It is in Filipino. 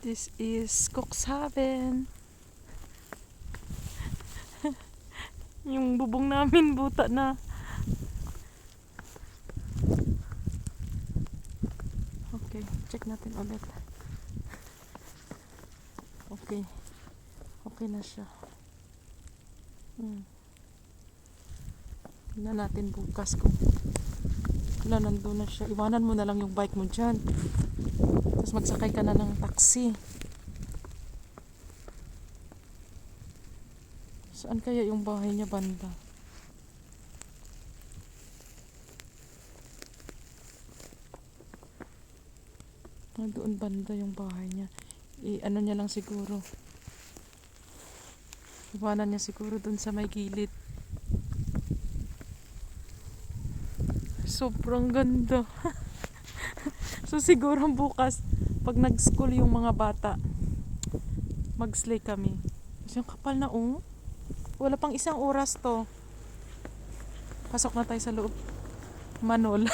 This is Cuxhaven. Yung bubong namin buta na. Okay, check natin ulit. Okay. Okay na siya. Tingnan natin bukas kung nandun na siya. Iwanan mo na lang yung bike mo dyan. Tapos magsakay ka na ng taxi. Saan kaya yung bahay niya banda? Doon banda yung bahay niya. Ano niya lang siguro. Iwanan niya siguro doon sa may gilid. Sobrang ganda. So siguro bukas pag nag-school yung mga bata, mag-slay kami. Kasi yung kapal na wala pang isang oras to. Pasok na tayo sa loob. Manol.